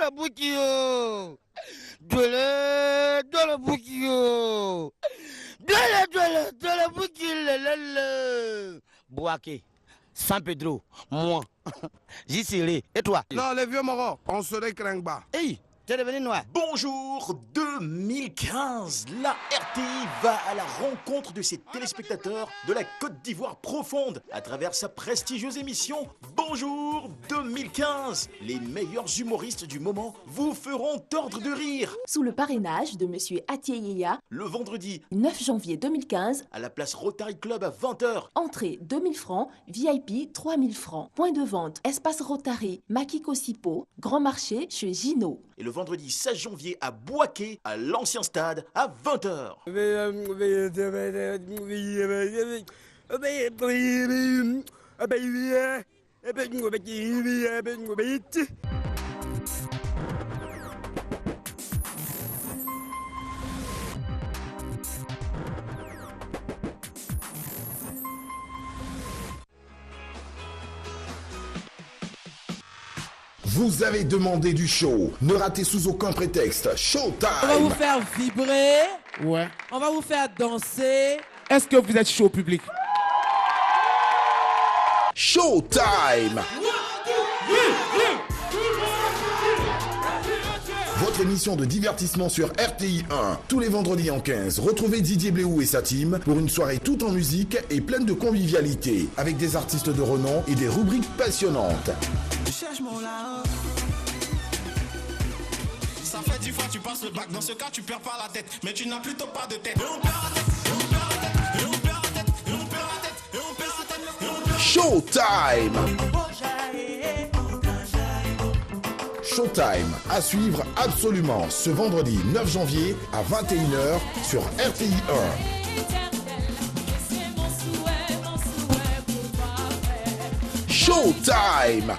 la bouquille. De la bouquille. De la bouquille. Boaké, San Pedro, moi. J'y serai. Et toi? Non, les vieux morons, on se les craint pas. Hey, t'es devenu noir. Bonjour 2015, la RTI va à la rencontre de ses téléspectateurs de la Côte d'Ivoire profonde à travers sa prestigieuse émission Bonjour 2015. Les meilleurs humoristes du moment vous feront tordre de rire. Sous le parrainage de Monsieur Atieyeya, Le vendredi 9 janvier 2015, à la place Rotary Club à 20h. entrée 2000 francs, VIP 3000 francs. Point de vente, espace Rotary, Makiko Sipo, Grand Marché chez Gino. Et le vendredi 16 janvier à Boaké, à l'ancien stade, à 20h. Vous avez demandé du show. Ne ratez sous aucun prétexte. On va Showtime. vous faire vibrer. Ouais. On va vous faire danser. Est-ce que vous êtes chaud, public? Showtime. Votre émission de divertissement sur RTI 1. Tous les vendredis en 15. Retrouvez Didier Bléou et sa team pour une soirée toute en musique et pleine de convivialité. Avec des artistes de renom et des rubriques passionnantes. Ça fait 10 fois tu passes le bac, dans ce cas tu perds pas la tête, mais tu n'as plutôt pas de tête. Showtime. Showtime à suivre absolument ce vendredi 9 janvier à 21h sur RTI 1. Showtime.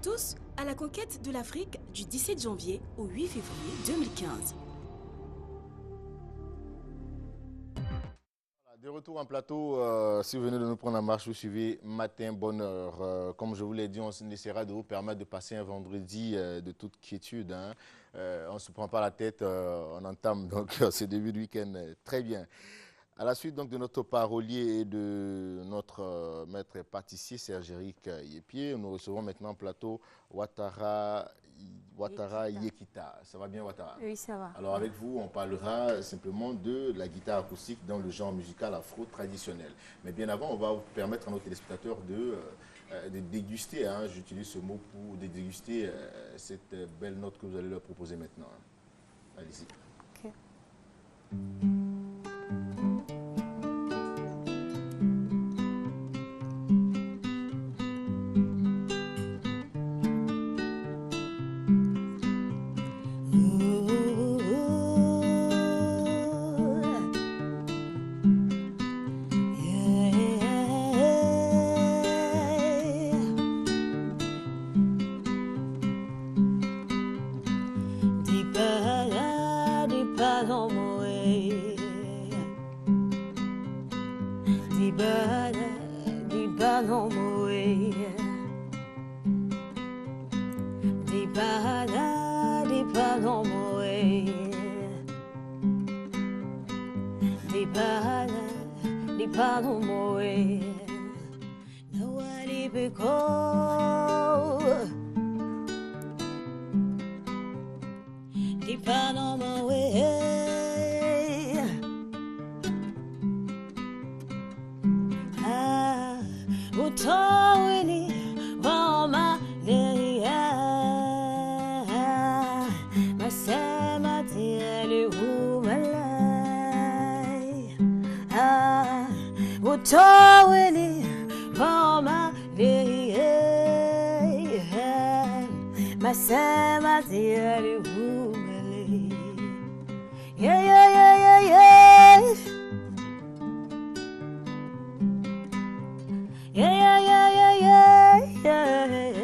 Tous à la conquête de l'Afrique du 17 janvier au 8 février 2015. De retour en plateau, si vous venez de nous prendre en marche, vous suivez Matin Bonheur. Comme je vous l'ai dit, on essaiera de vous permettre de passer un vendredi de toute quiétude. Hein. On ne se prend pas la tête, on entame donc ce début de week-end très bien. À la suite donc de notre parolier et de notre maître pâtissier Serge-Éric Yépié, nous recevons maintenant en plateau Ouattara Yekita. Ça va bien, Ouattara? Oui, ça va. Alors avec vous, on parlera simplement de la guitare acoustique dans le genre musical afro traditionnel. Mais bien avant, on va vous permettre à nos téléspectateurs de déguster, hein, j'utilise ce mot pour déguster cette belle note que vous allez leur proposer maintenant. Hein. Allez-y. Ok. Nobody typical. Depend on my way. Ah, utawini wama leya. Masema tieli humalai. Ah, utawini wama leya. Masema tieli humalai. Yeah, yeah, yeah, yeah, yeah. Yeah, yeah, yeah, yeah, yeah, yeah.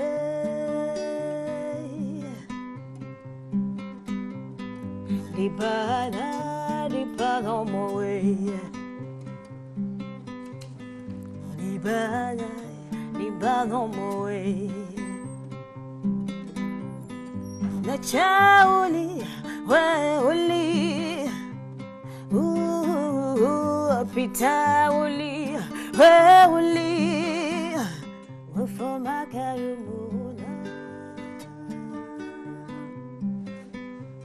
Lipa dans mon way. Lipa dans mon way. Na chauli, weuli. Pita uli, weuli. Wafoma kayumuna.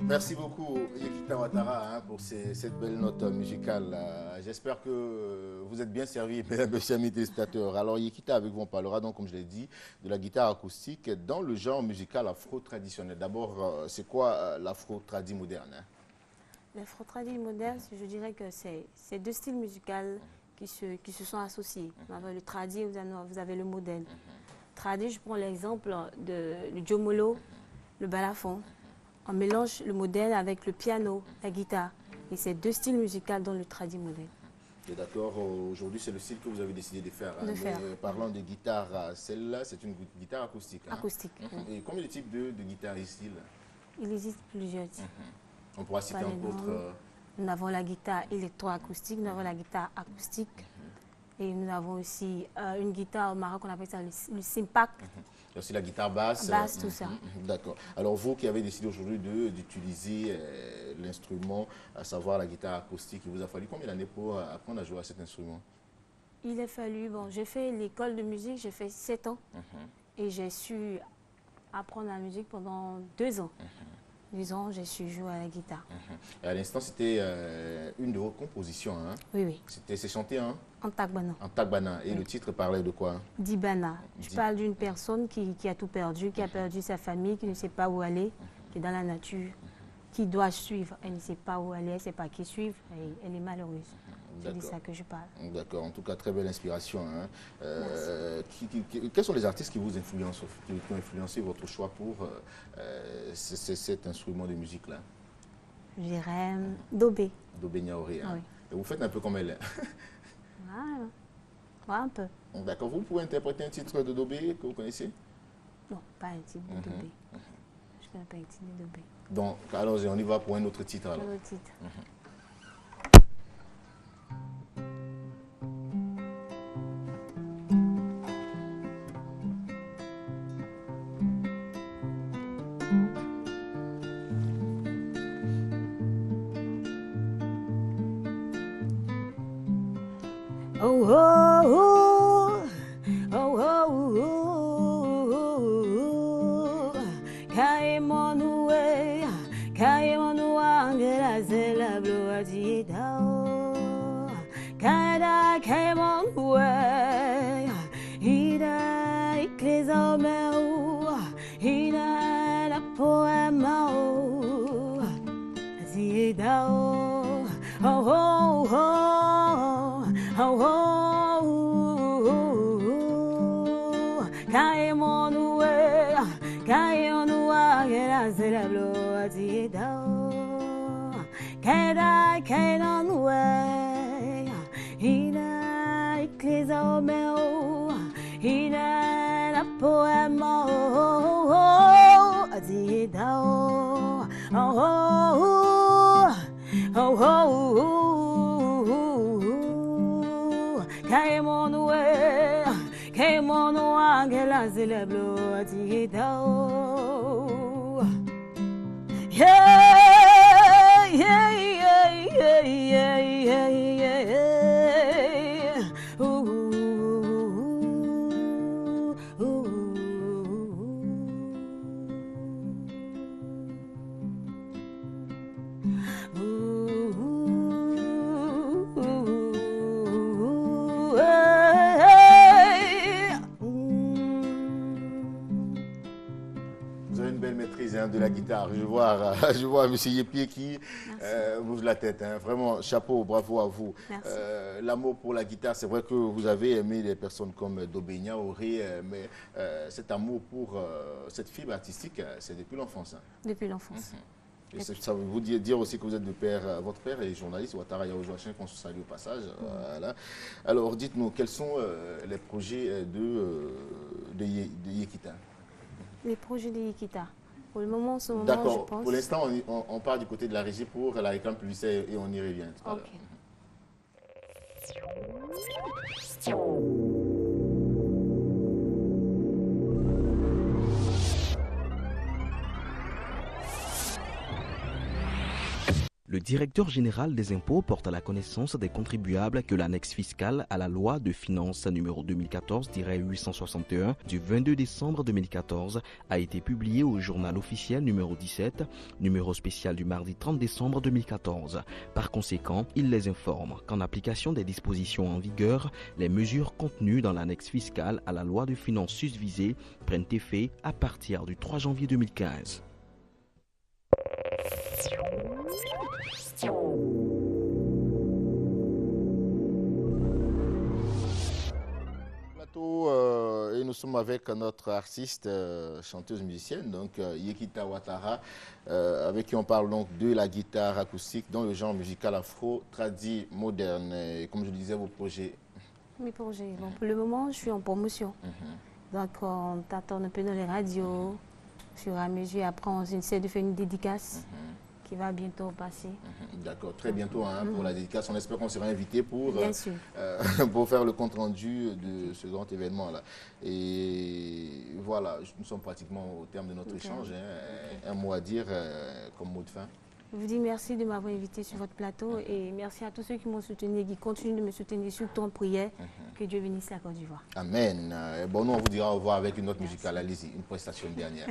Merci beaucoup Yekita Ouattara hein, pour cette belle note musicale. J'espère que vous êtes bien servis, mesdames et messieurs, amis téléspectateurs. Alors Yekita, avec vous, on parlera donc, comme je l'ai dit, de la guitare acoustique dans le genre musical afro-traditionnel. D'abord, c'est quoi l'afro-tradi moderne hein? L'afro-tradi moderne, je dirais que c'est deux styles musicaux qui se sont associés. Le tradi, vous avez le moderne. Tradi, je prends l'exemple du Jomolo, le balafon. On mélange le moderne avec le piano, la guitare. Et c'est deux styles musicaux dans le tradi moderne. D'accord, aujourd'hui c'est le style que vous avez décidé de faire. De faire. Parlant de guitare, celle-là c'est une guitare acoustique. Hein? Acoustique. Et combien de types de guitares ici là? Il existe plusieurs types. On pourra citer entre autres. Nous avons la guitare électroacoustique, nous avons la guitare acoustique. Et nous avons aussi une guitare au Maroc, on appelle ça le simpak. Il y a aussi la guitare basse. Basse, tout ça. D'accord. Alors vous qui avez décidé aujourd'hui d'utiliser l'instrument, à savoir la guitare acoustique, il vous a fallu combien d'années pour apprendre à jouer à cet instrument? Il a fallu, j'ai fait l'école de musique, j'ai fait 7 ans. Et j'ai su apprendre la musique pendant 2 ans. 2 ans, j'ai su jouer à la guitare. Et à l'instant, c'était une de vos compositions. Hein? Oui, oui. C'est chanté en Tagbana. En Tagbana. Et le titre parlait de quoi? Dibana. Je parle d'une personne qui a tout perdu, qui a perdu sa famille, qui ne sait pas où aller, qui est dans la nature, qui doit suivre. Elle ne sait pas où aller, elle ne sait pas qui suivre. Elle est malheureuse. C'est de ça que je parle. D'accord. En tout cas, très belle inspiration. Hein. Quels sont les artistes qui vous influencent, qui ont influencé votre choix pour cet instrument de musique-là? Je dirais Dobé. Dobé Niaoré. Hein. Oui. Et vous faites un peu comme elle. Voilà, un peu. D'accord. Vous pouvez interpréter un titre de Dobé que vous connaissez? Non, pas un titre de Dobé. Je ne connais pas un titre de Dobé. Donc, alors on y va pour un autre titre. Alors. Un autre titre. Oh, oh, oh, oh, oh, oh, Kaimonuwe, Kaimanuangela zela bloadi dao, Kaida Kaimanuwe, Ida ikleza meu, Ida la poema, Zidao, oh, oh, oh. Oh, oh, oh, oh, Kaimonuwe, Kaimonuwa, Gera Zerablo, Atidao, Kaida, Kaidanwe, Hina, Ikleza Omeo, Hina, la poema, Atidao, oh, oh, oh, oh, Kaimonuwe, Kaimonuwa, Gela Zeleblo, Atidao. Yeah, yeah, yeah, yeah, yeah, yeah, yeah. Ooh, de la guitare. Je vois M. Yépié qui bouge la tête. Hein. Vraiment, chapeau, bravo à vous. L'amour pour la guitare, c'est vrai que vous avez aimé des personnes comme Dobenia, Auré, mais cet amour pour cette fibre artistique, c'est depuis l'enfance. Hein. Depuis l'enfance. Et ça veut vous dire aussi que vous êtes de père, votre père est journaliste, Ouattara Yaoujouachin, qu'on se salue au passage. Voilà. Alors, dites-nous, quels sont les projets de Yekita? Les projets de Yekita. Pour le moment, en ce moment, d'accord. je pense... Pour l'instant, on part du côté de la régie pour la réclame publicitaire et on y revient tout à l'heure. Le directeur général des impôts porte à la connaissance des contribuables que l'annexe fiscale à la loi de finances numéro 2014-861 du 22 décembre 2014 a été publiée au journal officiel numéro 17, numéro spécial du mardi 30 décembre 2014. Par conséquent, il les informe qu'en application des dispositions en vigueur, les mesures contenues dans l'annexe fiscale à la loi de finances susvisée prennent effet à partir du 3 janvier 2015. Et nous sommes avec notre artiste, chanteuse musicienne, donc Yekita Ouattara, avec qui on parle donc de la guitare acoustique dans le genre musical afro, tradi, moderne. Et comme je disais, vos projets. Mes projets. Bon, pour le moment, je suis en promotion. Donc, on t'attend un peu dans les radios, au fur et à mesure. Après, on essaie de faire une dédicace qui va bientôt passer. D'accord, très bientôt hein, pour la dédicace. On espère qu'on sera invité pour faire le compte-rendu de ce grand événement-là. Et voilà, nous sommes pratiquement au terme de notre échange. Hein. Un mot à dire comme mot de fin. Je vous dis merci de m'avoir invité sur votre plateau et merci à tous ceux qui m'ont soutenu et qui continuent de me soutenir surtout en prière. Que Dieu bénisse la Côte d'Ivoire. Amen. Bon, nous, on vous dira au revoir avec une note musicale. Allez-y, une prestation dernière.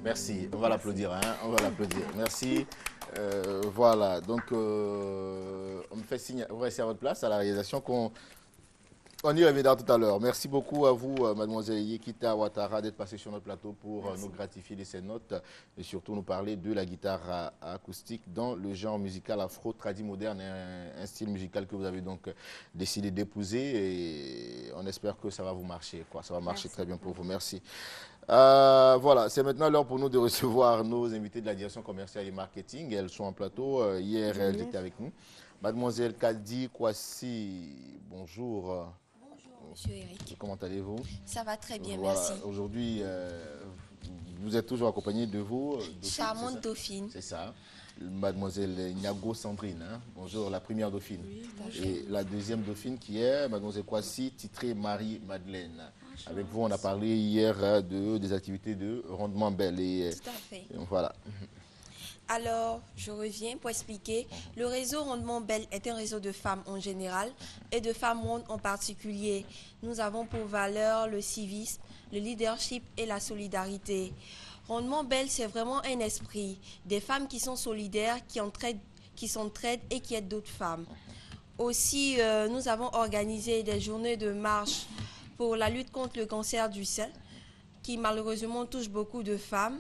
Merci, on va l'applaudir, hein? On va l'applaudir. Merci. Voilà, donc on me fait signe, on va rester à votre place à la réalisation qu'on y reviendra tout à l'heure. Merci beaucoup à vous, mademoiselle Yekita Ouattara, d'être passée sur notre plateau pour nous gratifier de ces notes et surtout nous parler de la guitare acoustique dans le genre musical afro-tradi moderne, un style musical que vous avez donc décidé d'épouser et on espère que ça va vous marcher, quoi. Ça va marcher très bien pour vous. Merci. Voilà, c'est maintenant l'heure pour nous de recevoir nos invités de la direction commerciale et marketing. Elles sont en plateau. Hier, elles étaient avec nous. Mademoiselle Kadi Kwasi, bonjour. Bonjour, monsieur Eric. Comment allez-vous? Ça va très bien, voilà. merci. Aujourd'hui, vous êtes toujours accompagnée de vos charmante dauphine. C'est ça. Mademoiselle Niago Sandrine, hein? Bonjour, la première dauphine. Oui, et la deuxième dauphine qui est Mademoiselle Kwasi, titrée Marie-Madeleine. Avec vous, on a parlé hier des activités de Rondement Belle. Tout à fait. Et voilà. Alors, je reviens pour expliquer. Le réseau Rondement Belle est un réseau de femmes en général et de femmes rondes en particulier. Nous avons pour valeur le civisme, le leadership et la solidarité. Rondement Belle, c'est vraiment un esprit. Des femmes qui sont solidaires, qui s'entraident et qui aident d'autres femmes. Aussi, nous avons organisé des journées de marche pour la lutte contre le cancer du sein, qui malheureusement touche beaucoup de femmes.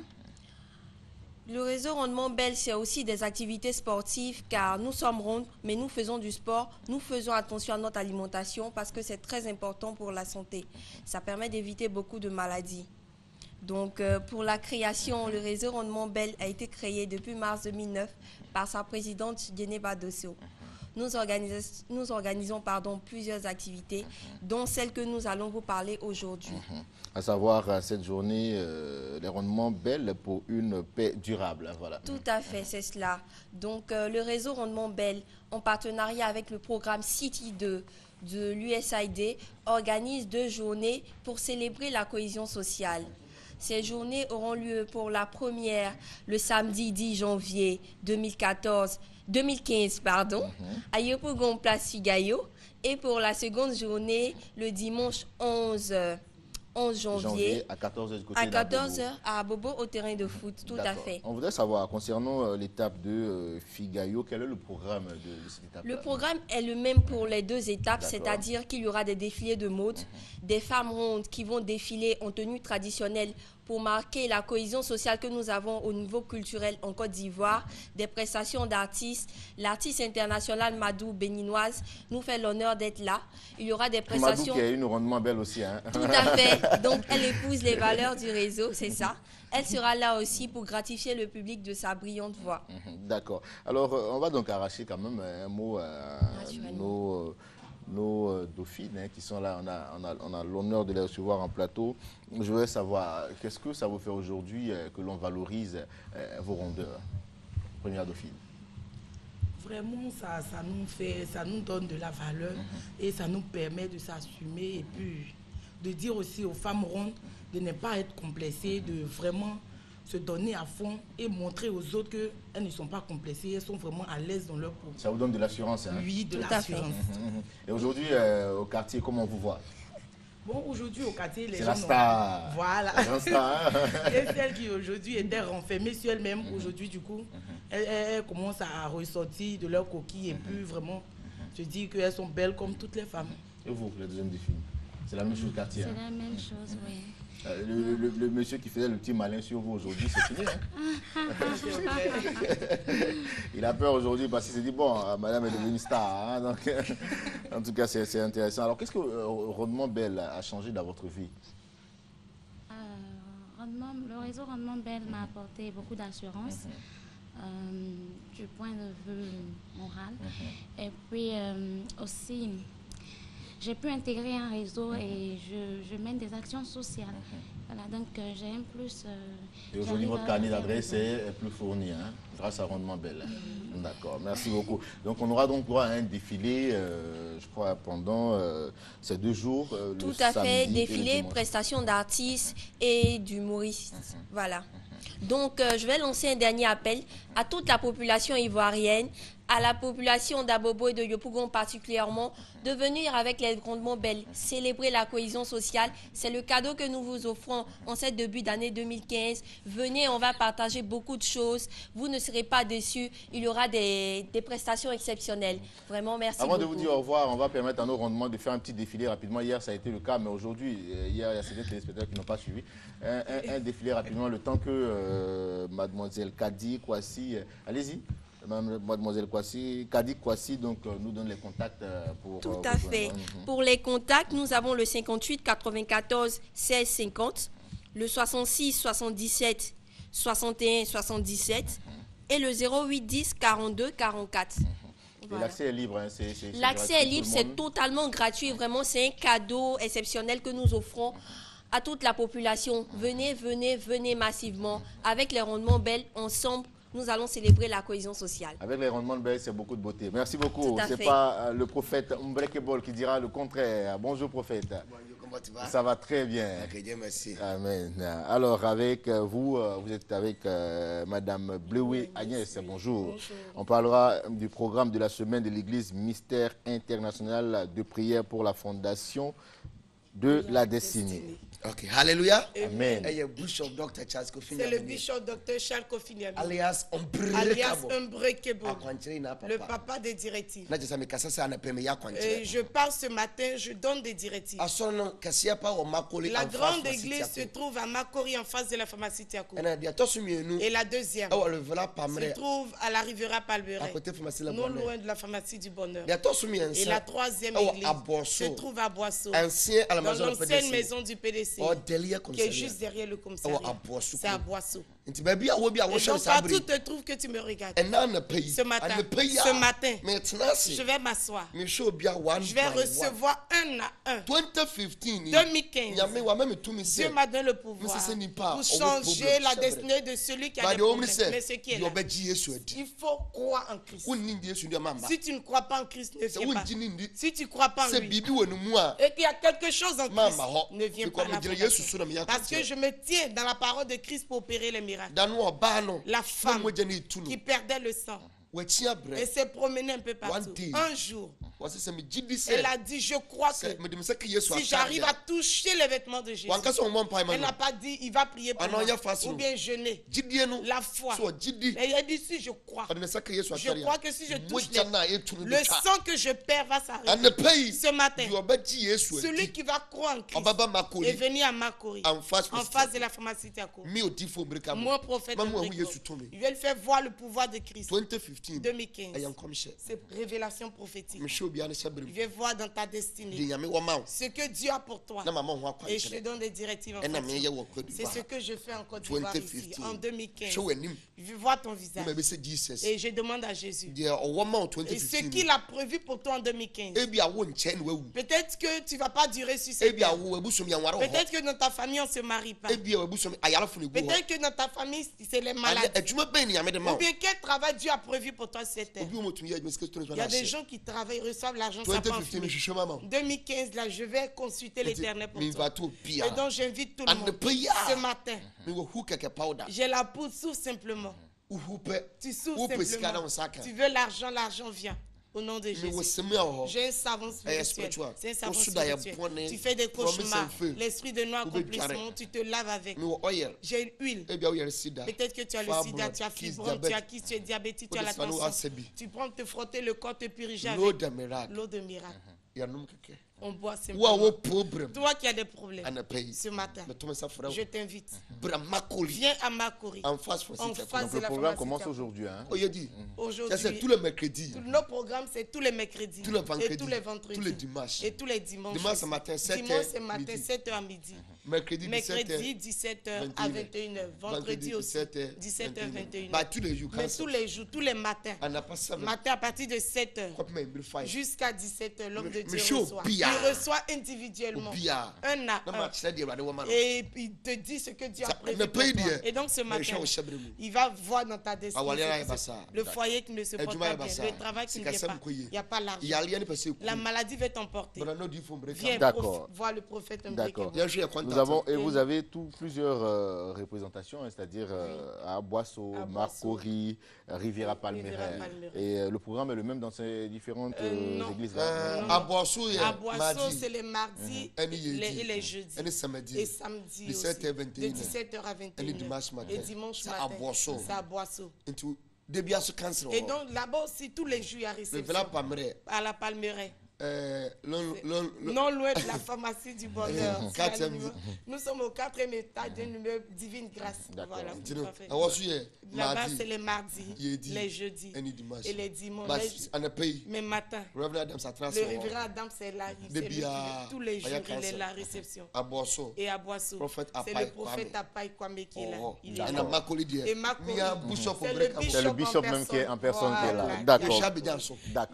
Le réseau Rondement Belle, c'est aussi des activités sportives car nous sommes rondes, mais nous faisons du sport. Nous faisons attention à notre alimentation parce que c'est très important pour la santé. Ça permet d'éviter beaucoup de maladies. Donc, pour la création, le réseau Rondement Belle a été créé depuis mars 2009 par sa présidente Djeneba Dosso. Nous organisons plusieurs activités, dont celle que nous allons vous parler aujourd'hui. À savoir cette journée, les Rondements Belle pour une paix durable. Voilà. Tout à fait, c'est cela. Donc, le réseau Rondement Belle, en partenariat avec le programme City 2 de l'USAID, organise 2 journées pour célébrer la cohésion sociale. Ces journées auront lieu pour la première le samedi 10 janvier 2015 à Yopougon Place Figayo et pour la seconde journée le dimanche 11 janvier à 14h du côté à 14h à Bobo au terrain de foot, tout à fait. On voudrait savoir, concernant l'étape de Figayo, quel est le programme de cette étape? Le programme est le même pour les 2 étapes, c'est-à-dire qu'il y aura des défilés de mode, des femmes rondes qui vont défiler en tenue traditionnelle pour marquer la cohésion sociale que nous avons au niveau culturel en Côte d'Ivoire, des prestations d'artistes. L'artiste international Madou béninoise nous fait l'honneur d'être là. Il y aura des prestations... Madou qui est une Rondement Belle aussi. Hein? Tout à fait. Donc, elle épouse les valeurs du réseau, c'est ça. Elle sera là aussi pour gratifier le public de sa brillante voix. D'accord. Alors, on va donc arracher quand même un mot à nos dauphines qui sont là. On a l'honneur de les recevoir en plateau. Je voudrais savoir, qu'est-ce que ça vous fait aujourd'hui que l'on valorise vos rondeurs? Première dauphine. Vraiment, ça nous donne de la valeur et ça nous permet de s'assumer et puis de dire aussi aux femmes rondes de ne pas être complexées, de vraiment se donner à fond et montrer aux autres qu'elles ne sont pas complexées, elles sont vraiment à l'aise dans leur peau. Ça vous donne de l'assurance, hein? Oui, de l'assurance. Et aujourd'hui, au quartier, comment on vous voit? Bon, aujourd'hui, au quartier, les gens... C'est la star. Voilà. La star. Et celle qui aujourd'hui était renfermée sur elle-même, aujourd'hui, du coup, elles commencent à ressortir de leur coquille et puis vraiment se dire qu'elles sont belles comme toutes les femmes. Et vous, la deuxième des filles? C'est la même chose au quartier? C'est la même chose, oui. Le monsieur qui faisait le petit malin sur vous aujourd'hui, c'est fini. Hein? Il a peur aujourd'hui parce qu'il s'est dit, bon, madame est devenue star. Hein, donc, en tout cas, c'est intéressant. Alors, qu'est-ce que Rondement Belle a changé dans votre vie? Le réseau Rondement Belle m'a apporté beaucoup d'assurance du point de vue moral. Et puis aussi... J'ai pu intégrer un réseau et je mène des actions sociales. Voilà, donc j'aime plus... et aujourd'hui, votre carnet d'adresse est plus fourni, hein, grâce à Rondement Belle. D'accord, merci beaucoup. Donc on aura donc droit à un défilé, je crois, pendant ces 2 jours. Tout à fait, défilé, prestation d'artistes et d'humoristes. Voilà. Donc, je vais lancer un dernier appel à toute la population ivoirienne, à la population d'Abobo et de Yopougon particulièrement, de venir avec les Rondements Belle, célébrer la cohésion sociale. C'est le cadeau que nous vous offrons en cette début d'année 2015. Venez, on va partager beaucoup de choses. Vous ne serez pas déçus. Il y aura des prestations exceptionnelles. Vraiment, merci beaucoup. Avant de vous dire au revoir, on va permettre à nos Rondements de faire un petit défilé rapidement. Hier, ça a été le cas, mais aujourd'hui, hier, il y a certains téléspectateurs qui n'ont pas suivi. Un défilé rapidement, le temps que mademoiselle Kadi Kwasi, allez-y. Mademoiselle Kwasi, Kadi Kwasi, donc nous donne les contacts pour... Tout à fait. Pour les contacts, nous avons le 58 94 16 50, le 66 77 61 77 et le 08 10 42 44. Voilà. L'accès est libre. Hein, l'accès est libre, c'est totalement gratuit. Vraiment, c'est un cadeau exceptionnel que nous offrons à toute la population. Venez, venez, venez massivement. Avec les Rondements Belle, ensemble, nous allons célébrer la cohésion sociale. Avec les Rondements Belle, c'est beaucoup de beauté. Merci beaucoup. Ce n'est pas le prophète Mbrekebol qui dira le contraire. Bonjour prophète. Bonjour, comment tu vas? Ça va très bien. Très bien, merci. Amen. Alors, avec vous, vous êtes avec Madame Bleué Agnès. Bonjour. Bonjour. On parlera du programme de la semaine de l'Église Mystère International de prière pour la fondation de la destinée. Ok, Alléluia. Amen. Et le bishop Dr. Charles Kofi C'est le bishop Dr. Charles Kofi Nyame. Alias Unbreakable. Le papa des directives. Et je parle ce matin, je donne des directives. La grande église se trouve à Makori en face de la pharmacie Tiako. Et la deuxième se trouve à la Riviera Palmeret, non loin de la pharmacie du Bonheur. Et la troisième église se trouve à Boisseau, dans l'ancienne maison du PDC, qui est juste derrière le commissariat. C'est à Boisseau. Et donc partout te trouve que tu me regardes. Ce matin, je vais m'asseoir. Je vais recevoir un à un. 2015. Dieu m'a donné le pouvoir pour changer la destinée de celui qui a des problèmes. Mais ce qui est là, il faut croire en Christ. Si tu ne crois pas en Christ, ne viens pas. Si tu ne crois pas en lui et qu'il y a quelque chose en Christ, ne viens pas là. Parce que je me tiens dans la parole de Christ pour opérer les miracles. La femme qui perdait le sang et s'est promenée un peu partout. Un jour, elle a dit, je crois que si j'arrive à toucher les vêtements de Jésus, elle n'a pas dit, il va prier pour moi, ou bien jeûner. La foi. Et elle a dit, si je crois que si je touche le sang que je perds va s'arrêter. Ce matin, celui qui va croire en Christ est venu à Makori, en face de la pharmacie Tiako. Mon prophète, il va lui faire voir le pouvoir de Christ. 2015, c'est révélation prophétique. Il vient voir dans ta destinée ce que Dieu a pour toi. Et je te donne des directives en fait. C'est ce que je fais en Côte d'Ivoire ici, en 2015. Je veux voir ton visage. Et je demande à Jésus. Et ce qu'il a prévu pour toi en 2015. Peut-être que tu ne vas pas durer sur cette terre. Peut-être que dans ta famille, on ne se marie pas. Peut-être que dans ta famille, c'est les malades. Ou bien quel travail Dieu a prévu pour toi sur cette terre. Il y a des gens qui travaillent, reçoivent l'argent, ça pas fini. 2015, là, je vais consulter l'Éternel pour toi. Et donc, j'invite tout le monde. Ce matin, j'ai la poudre, souffle simplement. Tu souffles simplement. Tu veux l'argent, l'argent vient. Au nom de Jésus. J'ai un savon spirituel. C'est un savon spirituel. Tu fais des cauchemars. L'esprit de non-accomplissement, tu te laves avec. J'ai une huile. Peut-être que tu as le sida, tu as fibrome, tu as qui, tu es diabétique, tu as la tension. Tu prends te frotter le corps, te puriger avec l'eau de miracle. On boit simplement. Toi qui as des problèmes, ce matin, je t'invite. Viens à Makori. En face de le programme commence aujourd'hui. Aujourd'hui. C'est tous les mercredis. Nos programmes, c'est tous les mercredis. Tous les vendredis. Et tous les vendredis. Tous les dimanches. Et tous les dimanches. Dimanche matin, 7h à midi. Mercredi 17h à 21h. Vendredi aussi. 17h à 21h. Mais tous les jours, tous les matins. Matin à partir de 7h jusqu'à 17h, l'homme de Dieu reçoit. Il reçoit individuellement, un à un. Et il te dit ce que Dieu a prévu pour toi. Et donc ce matin, il va voir dans ta destinée le foyer qui ne se porte pas bien, le travail qui ne vient pas, il n'y a pas l'argent. La maladie va t'emporter. Viens voir le prophète Unbreakable. Vous avez plusieurs représentations, c'est-à-dire à Boisseau, Makori, Riviera Palmeret. Et le programme est le même dans ces différentes églises. À Boisseau, c'est les mardis et les jeudis. Et samedi aussi. De 17h à 21h. Et dimanche matin, c'est à Boisseau. Et donc là-bas aussi, tous les jours, il y a réception. À la Palmeret. Non loin de la pharmacie du Bonheur. Nous sommes au 4e étage de numéro Divine Grâce. Voilà. Là-bas, c'est les mardis, les jeudis et les dimanches. Mais matin, le révérend Adam, c'est là. Tous les jours, il est la réception. Et à Boisseau, c'est le prophète Apai Kwame qui est là. Il est là. Et Makori, c'est le bishop même qui est en personne qui est là. D'accord.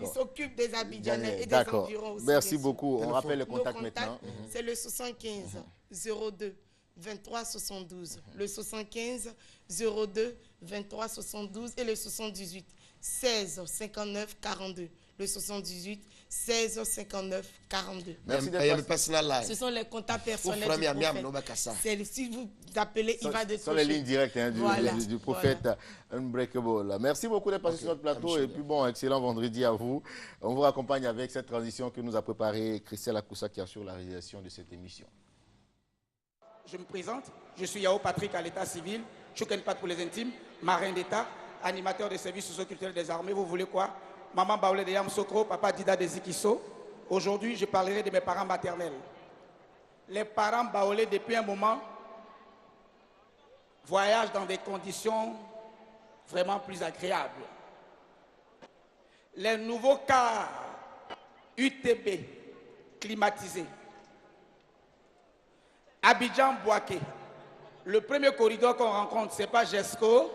Il s'occupe des Abidjanais et des environs aussi. Merci beaucoup. On rappelle le contact maintenant. C'est le 75 02 23 72. Le 75 02 23 72 et le 78 16 59 42. Le 78 16 59 42. Merci d'être. Ce sont les contacts personnels du prophète. Si vous appelez, il va décrocher. Ce sont les lignes directes du prophète Unbreakable. Merci beaucoup d'être passé sur notre plateau. Et puis bon, excellent vendredi à vous. On vous raccompagne avec cette transition que nous a préparée Christelle Akoussa qui assure la réalisation de cette émission. je me présente. Je suis Yao Patrick à l'état civil, Choukenpat pour les intimes, marin d'État, animateur des services socio-culturels des armées. Vous voulez quoi? Maman Baoulé de Yam Sokro, papa Dida de Zikiso. Aujourd'hui, je parlerai de mes parents maternels. Les parents Baoulé, depuis un moment, voyagent dans des conditions vraiment plus agréables. Les nouveaux cars UTB climatisés, Abidjan-Bouaké, le premier corridor qu'on rencontre, ce n'est pas GESCO.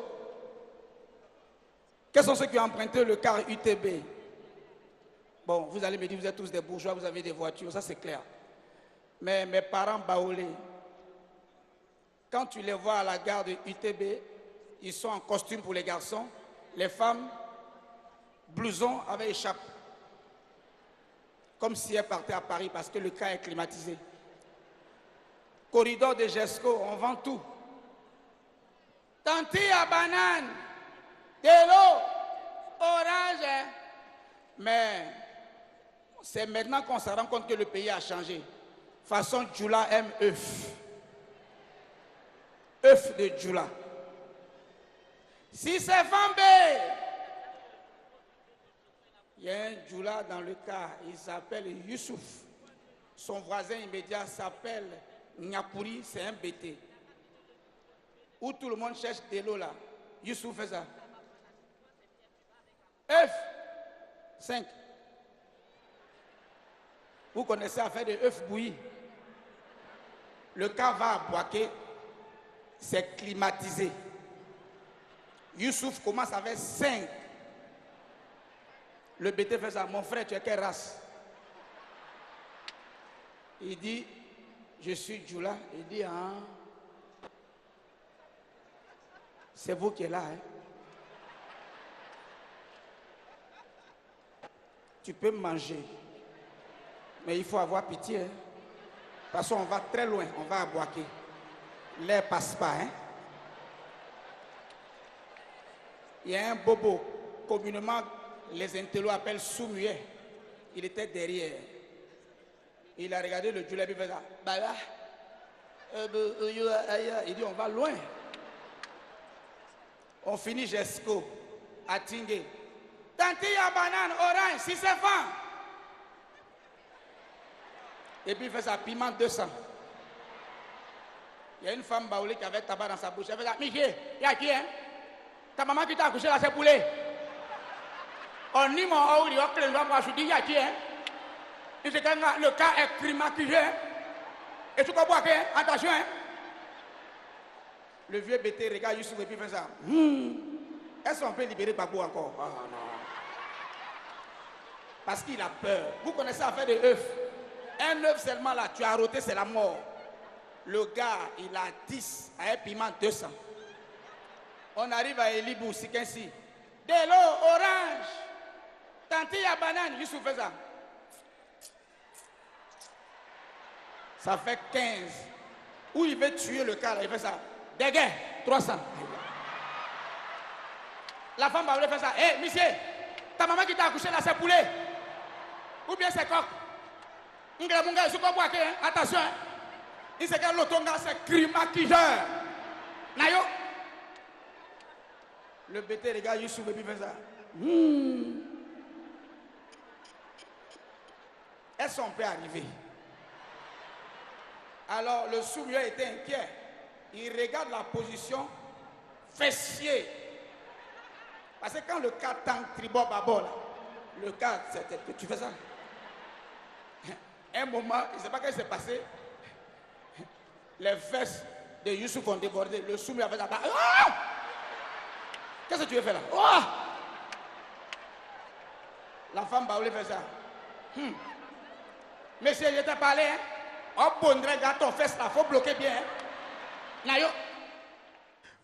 Quels sont ceux qui ont emprunté le car UTB? Bon, vous allez me dire, vous êtes tous des bourgeois, vous avez des voitures, ça c'est clair. Mais mes parents baoulés, quand tu les vois à la gare de UTB, ils sont en costume pour les garçons, les femmes, blouson avec écharpe. Comme si elles partaient à Paris parce que le car est climatisé. Corridor de GESCO, on vend tout. Tantille à banane, de l'eau, orange. Hein. Mais c'est maintenant qu'on se rend compte que le pays a changé. Façon Djoula aime œuf. œuf de Djoula. Si c'est Fambé, il y a un Djoula dans le cas, il s'appelle Youssouf. Son voisin immédiat s'appelle Nyapuri, c'est un BT. Où tout le monde cherche de l'eau là. Youssouf fait ça. œuf, 5. Vous connaissez l'affaire de œuf bouilli. Le cas va à Bouaké, c'est climatisé. Youssouf commence avec 5. Le BT fait ça. Mon frère, tu es quelle race? Il dit, je suis Djoula. Il dit, ah, c'est vous qui êtes là. Hein? Tu peux manger. Mais il faut avoir pitié. Hein? Parce qu'on va très loin, on va à Bouaké. L'air passe pas. Hein? Il y a un bobo, communément les intellos appellent sous-muet. Il était derrière. Il a regardé le Djoula, il fait ça. Il dit on va loin. On finit Jesco, à Tingué. Tantille à banane, orange, si c'est fan. Et puis il fait ça, piment 200. Il y a une femme baoulée qui avait tabac dans sa bouche. Elle fait ça, Miché, il y a qui, hein? Ta maman qui t'a accouché là, c'est poulet. On n'y m'a oublié, on clé le je dis, il y a qui, hein? Et c'est quand le cas est climatisé. Et tu comprends, hein? Attention, hein? Le vieux BT regarde Youssouf et puis fait ça. Est-ce qu'on peut libérer Babou encore? Oh, non. Parce qu'il a peur. Vous connaissez l'affaire de œufs. Un œuf seulement là, tu as roté, c'est la mort. Le gars, il a 10 à un piment 200. On arrive à Elibou, Sikensi. De l'eau, orange. Tantille à banane, Youssouf fait ça. Ça fait 15. Où il veut tuer le cas, là, il fait ça. Dégain, 300. La femme va faire ça. Hé, monsieur, ta maman qui t'a accouché là, c'est poulet. Ou bien c'est coq. Attention, hein. Il sait que l'autonga, c'est climatiseur. Nayo. Le BT, les gars, Youssouf, et puis fait ça. Est-ce qu'on peut arriver? Alors, le sous-mieux était inquiet. Il regarde la position fessier. Parce que quand le cas tank tribord babo, le cas, c'est que tu fais ça. Un moment, il ne sait pas ce qui s'est passé. Les fesses de Youssouf ont débordé. Le soumis avait ça. Ah! Qu'est-ce que tu veux faire là? Oh! La femme Baoulé fait ça. Monsieur, je t'ai parlé. Hein? On pondrait ton fesse là. Il faut bloquer bien. Hein? Nayo.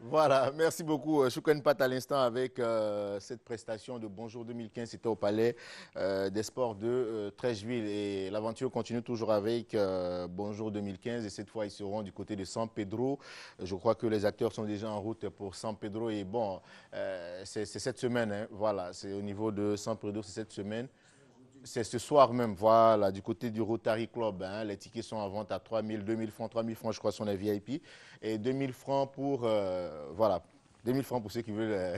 Voilà, merci beaucoup Chouken Pat à l'instant avec cette prestation de Bonjour 2015, c'était au Palais des Sports de Treichville et l'aventure continue toujours avec Bonjour 2015 et cette fois ils seront du côté de San Pedro. Je crois que les acteurs sont déjà en route pour San Pedro et bon, c'est cette semaine, hein, voilà, c'est au niveau de San Pedro, c'est cette semaine. C'est ce soir même, voilà, du côté du Rotary Club. Hein, les tickets sont en vente à 3 000, 2 000 francs. 3 000 francs, je crois, sont les VIP. Et 2 000 francs pour, voilà, 2 000 francs pour ceux qui veulent,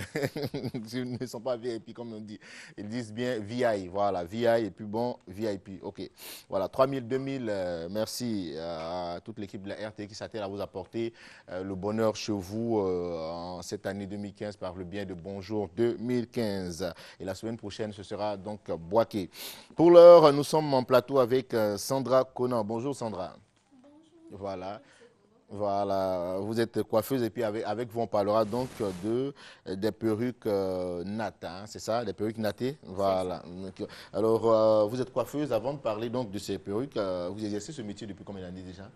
qui ne sont pas VIP, comme on dit. Ils disent bien VI, voilà, VI et puis bon, VIP. OK. Voilà, 3 000, 2 000, merci à toute l'équipe de la RT qui s'attelle à vous apporter le bonheur chez vous en cette année 2015 par le bien de Bonjour 2015. Et la semaine prochaine, ce sera donc Boaké. Pour l'heure, nous sommes en plateau avec Sandra Conan. Bonjour Sandra. Bonjour. Voilà. Voilà, vous êtes coiffeuse et puis avec vous on parlera donc des perruques nattes, hein, c'est ça, des perruques nattées. Voilà. Donc, alors, vous êtes coiffeuse. Avant de parler donc de ces perruques, vous exercez ce métier depuis combien d'années déjà?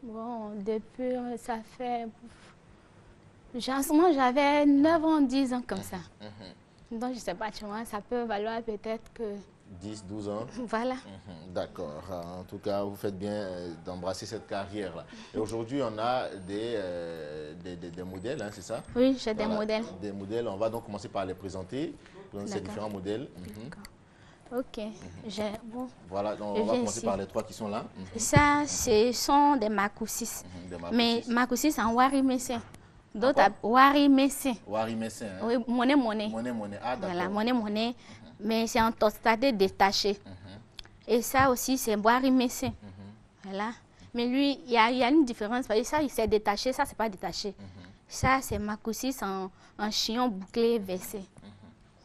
Bon, depuis, ça fait... J'avais 9 ans, 10 ans comme ça. Donc, je ne sais pas, tu vois, ça peut valoir peut-être que... 10, 12 ans. Voilà. D'accord. En tout cas, vous faites bien d'embrasser cette carrière-là. Et aujourd'hui, on a des modèles, hein, c'est ça? Oui, j'ai des modèles. Des modèles. On va donc commencer par les présenter, ces différents modèles. Ok. Bon. Voilà, donc on va commencer par les 3 qui sont là. Ça, ce sont des makoussis. Mais makoussis en wari messin. D'autres wari messin. Wari messin. Hein? Oui, monnaie. Ah, d'accord. Voilà, monnaie. Mais c'est en tostadé détaché. Et ça aussi, c'est wari messin. Voilà. Mais lui, il y a une différence. Parce que ça, il s'est détaché. Ça, c'est pas détaché. Ça, c'est makoussis en chignon bouclé versé.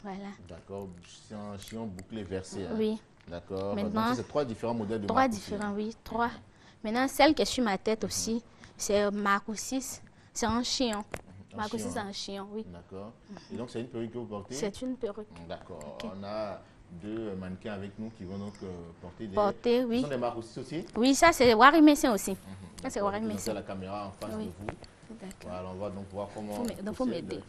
Voilà. D'accord, c'est un chignon bouclé versé. Hein? Oui. D'accord. Maintenant, c'est 3 différents modèles de Trois différents, oui. 3. Maintenant, celle qui est sur ma tête aussi, c'est makoussis. C'est un chignon. Makoussis, c'est un chignon, oui. D'accord. Et donc, c'est une perruque que vous portez? C'est une perruque. D'accord. Okay. On a 2 mannequins avec nous qui vont donc porter des... oui. Ce sont des makoussis aussi? Oui, ça, c'est wari messin aussi. Ça, c'est wari messin. C'est la caméra en face de vous. Voilà, on va donc voir comment... Il faut m'aider.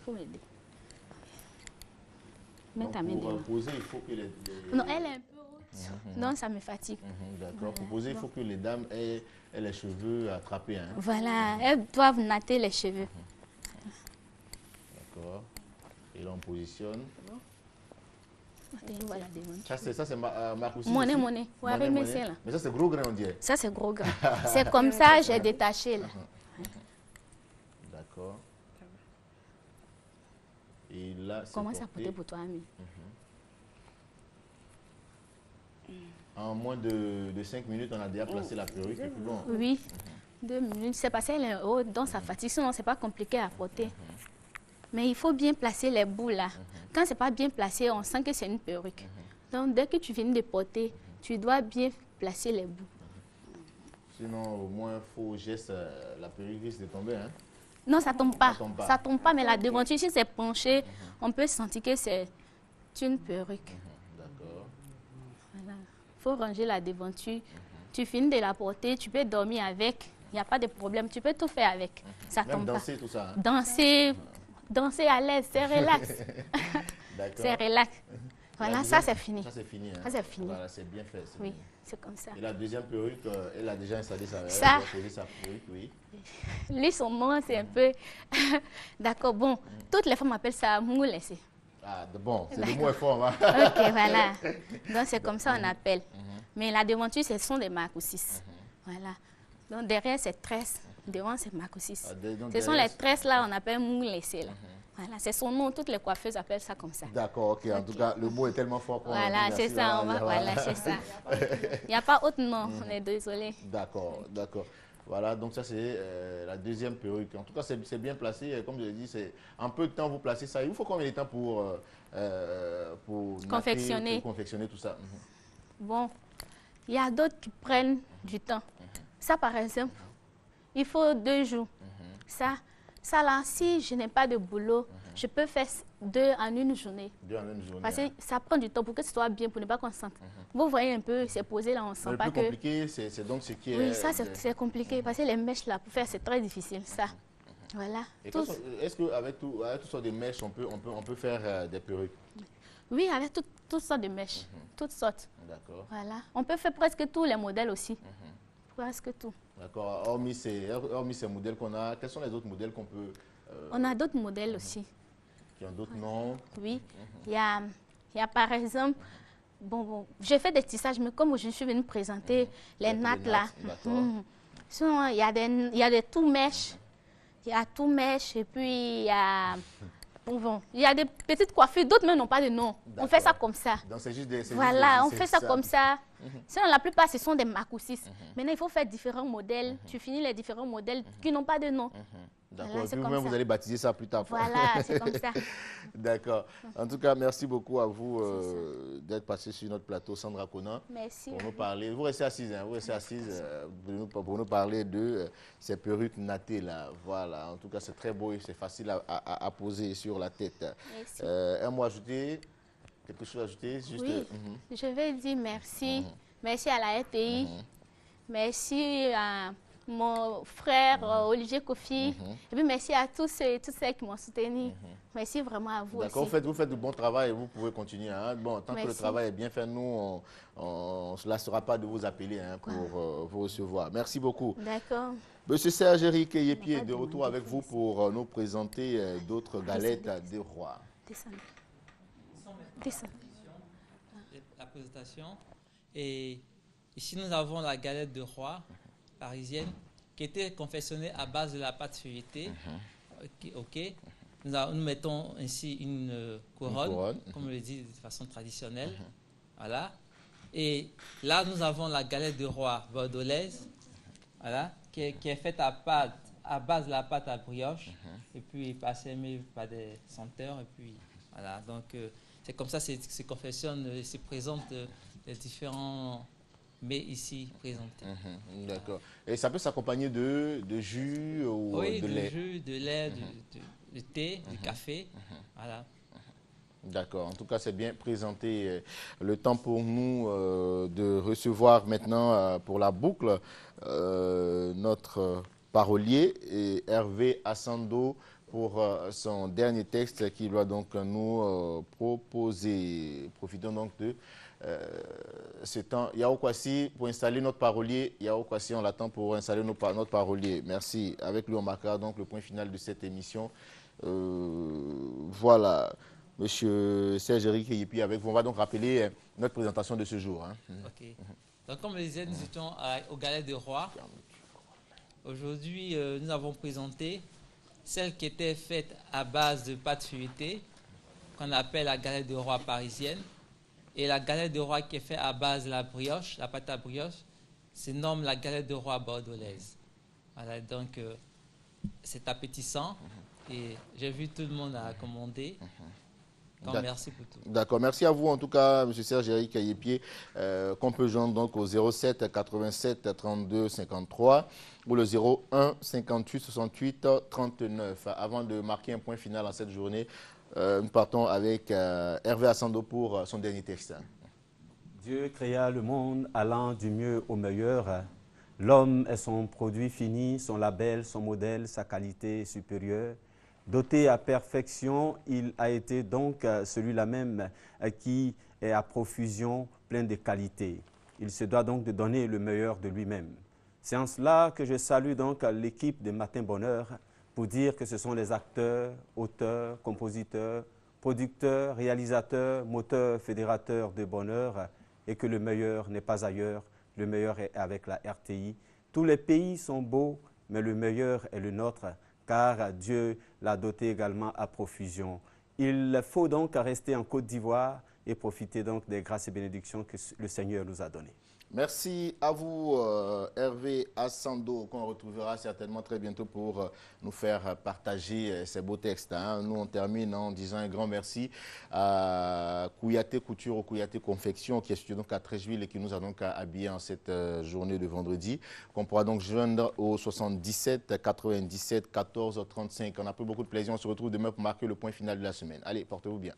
Donc, pour poser, il faut que les... Non, elle est un peu haute. Non, ça me fatigue. D'accord. Pour poser, il faut que les dames aient les cheveux attrapés. Hein. Voilà, elles doivent natter les cheveux. D'accord. Et là, on positionne. Ça, c'est makoussis. Monnaie. Ouais, mais ça, c'est gros grain, on dirait. Ça, c'est gros grain. C'est comme ça, j'ai détaché. Là. D'accord. Et là, c'est comment ça porter pour toi, Ami? En moins de 5 minutes, on a déjà placé la perruque. Et puis bon. Oui, 2 minutes. C'est parce qu'elle est haute, donc ça fatigue. Sinon, ce n'est pas compliqué à porter. Mais il faut bien placer les bouts là. Quand ce n'est pas bien placé, on sent que c'est une perruque. Donc, dès que tu finis de porter, tu dois bien placer les bouts. Sinon, au moins, faux geste, la perruque risque de tomber. Hein? Non, ça ne tombe pas. Ça tombe pas, mais la devanture, si c'est penché, on peut sentir que c'est une perruque. D'accord. Voilà. Il faut ranger la devanture. Tu finis de la porter, tu peux dormir avec. Il n'y a pas de problème. Tu peux tout faire avec. Ça tombe pas. Danser, tout ça. Hein? Danser à l'aise, c'est relax. C'est relax. Voilà, ça c'est fini. Ça c'est fini. Hein? Ça c'est fini. Voilà, c'est bien fait. Oui, c'est comme ça. Et la deuxième perruque, elle a déjà installé sa perruque, oui. Lui, son nom, c'est un peu... D'accord, bon, toutes les femmes appellent ça moulessé. Ah, bon, c'est le mot est fort. Hein? Ok, voilà. Donc c'est comme ça on appelle. Mais la devanture, ce sont des makoussis. Voilà. Donc derrière, c'est tresse. Devant, c'est makoussis. Ce sont les tresses là, on appelle moulessé. Voilà, c'est son nom. Toutes les coiffeuses appellent ça comme ça. D'accord, ok. En tout cas, le mot est tellement fort. Voilà, c'est ça. Voilà, c'est ça. Il n'y a pas autre nom. On est désolé. D'accord. Voilà, donc ça c'est la deuxième perruque. En tout cas, c'est bien placé. Comme je l'ai dit, c'est un peu de temps vous placez ça. Il vous faut combien de temps pour confectionner tout ça? Bon, il y a d'autres qui prennent du temps. Ça, par exemple, il faut 2 jours. Ça là, si je n'ai pas de boulot, je peux faire 2 en une journée. 2 en une journée. Parce que ça prend du temps pour que ce soit bien, pour ne pas qu'on sente. Vous voyez un peu, c'est posé là, on ne sent pas que... Le plus compliqué, c'est donc ce qui est... Oui, ça c'est compliqué, parce que les mèches là, pour faire, c'est très difficile, ça. Voilà. Est-ce qu'avec toutes sortes de mèches, on peut faire des perruques? Oui, avec toutes sortes de mèches, toutes sortes. D'accord. Voilà. On peut faire presque tous les modèles aussi. Presque tout. D'accord. Hormis ces modèles qu'on a, quels sont les autres modèles qu'on peut... On a d'autres modèles aussi. Qui ont d'autres noms? Oui. Il y a par exemple Bon, j'ai fait des tissages, mais comme je suis venue présenter les nattes là. Sinon, il y a des tout mèches. Il y a tout mèche et puis il y a... Bon, il y a des petites coiffures, d'autres même n'ont pas de nom. On fait ça comme ça. Donc c'est juste des... Voilà, on fait ça comme ça. Sinon, la plupart, ce sont des macoussis. Maintenant, il faut faire différents modèles. Tu finis les différents modèles qui n'ont pas de nom. D'accord, et puis vous-même, vous allez baptiser ça plus tard. Voilà, c'est comme ça. D'accord. En tout cas, merci beaucoup à vous d'être passé sur notre plateau, Sandra Conan. Merci. Pour nous parler. Vous restez assise, hein, vous restez assise pour nous parler de ces perruques nattées là. Voilà, en tout cas, c'est très beau et c'est facile à poser sur la tête. Merci. Un mot ajouté, quelque chose à ajouter juste, Oui, je vais dire merci. Merci à la RTI. Merci à mon frère Olivier Kofi. Et puis merci à tous ceux et toutes celles qui m'ont soutenu. Merci vraiment à vous aussi. D'accord, vous faites du bon travail et vous pouvez continuer. Hein. Bon, tant que le travail est bien fait, nous, on ne se lassera pas de vous appeler pour vous recevoir. Merci beaucoup. D'accord. Monsieur Serge-Éric Yépié est de retour avec vous pour nous présenter d'autres galettes des rois. La présentation. Et ici, nous avons la galette de roi parisienne qui était confectionnée à base de la pâte feuilletée. Ok. Nous mettons ainsi une couronne, comme on le dit de façon traditionnelle. Voilà. Et là, nous avons la galette de roi bordelaise, voilà, qui est faite à base de la pâte à brioche, et puis parsemée par des senteurs. Et puis, voilà. Donc, c'est comme ça que se confectionne, se présente les différents mais ici présentés. D'accord. Et ça peut s'accompagner de jus ou de lait? Oui, de lait, de thé, de café. Voilà. D'accord. En tout cas, c'est bien présenté. Le temps pour nous de recevoir maintenant pour la boucle notre parolier, Hervé Assando, pour son dernier texte qu'il doit donc nous proposer. Profitons donc de ce temps. Yao Kwasi, pour installer notre parolier. Yao Kwasi, on l'attend pour installer notre parolier. Merci. Avec lui, on marquera donc le point final de cette émission. Voilà. Monsieur Serge-Éric Yépié avec vous. On va donc rappeler notre présentation de ce jour. Hein. Ok. Donc, comme je le disais, nous étions au Galette de Roi. Aujourd'hui, nous avons présenté celle qui était faite à base de pâte feuilletée, qu'on appelle la galette de roi parisienne. Et la galette de roi qui est faite à base de la brioche, la pâte à brioche, se nomme la galette de roi bordelaise. Voilà, donc c'est appétissant. Et j'ai vu tout le monde à commander. Donc, merci pour tout. D'accord, merci à vous en tout cas, M. Serge-Éric Yépié, qu'on peut joindre donc au 07 87 32 53 ou le 01 58 68 39. Avant de marquer un point final à cette journée, nous partons avec Hervé Assando pour son dernier texte. Dieu créa le monde allant du mieux au meilleur. L'homme est son produit fini, son label, son modèle, sa qualité supérieure. Doté à perfection, il a été donc celui-là même qui est à profusion, plein de qualités. Il se doit donc de donner le meilleur de lui-même. C'est en cela que je salue donc l'équipe de Matin Bonheur pour dire que ce sont les acteurs, auteurs, compositeurs, producteurs, réalisateurs, moteurs, fédérateurs de bonheur et que le meilleur n'est pas ailleurs, le meilleur est avec la RTI. Tous les pays sont beaux, mais le meilleur est le nôtre, car Dieu l'a doté également à profusion. Il faut donc rester en Côte d'Ivoire et profiter donc des grâces et bénédictions que le Seigneur nous a données. Merci à vous, Hervé Assando, qu'on retrouvera certainement très bientôt pour nous faire partager ces beaux textes. Hein. Nous, on termine en disant un grand merci à Kouyaté Couture ou Kouyaté Confection, qui est situé donc à Treichville et qui nous a donc habillés en cette journée de vendredi, qu'on pourra donc joindre au 77 97 14 35. On a pris beaucoup de plaisir. On se retrouve demain pour marquer le point final de la semaine. Allez, portez-vous bien.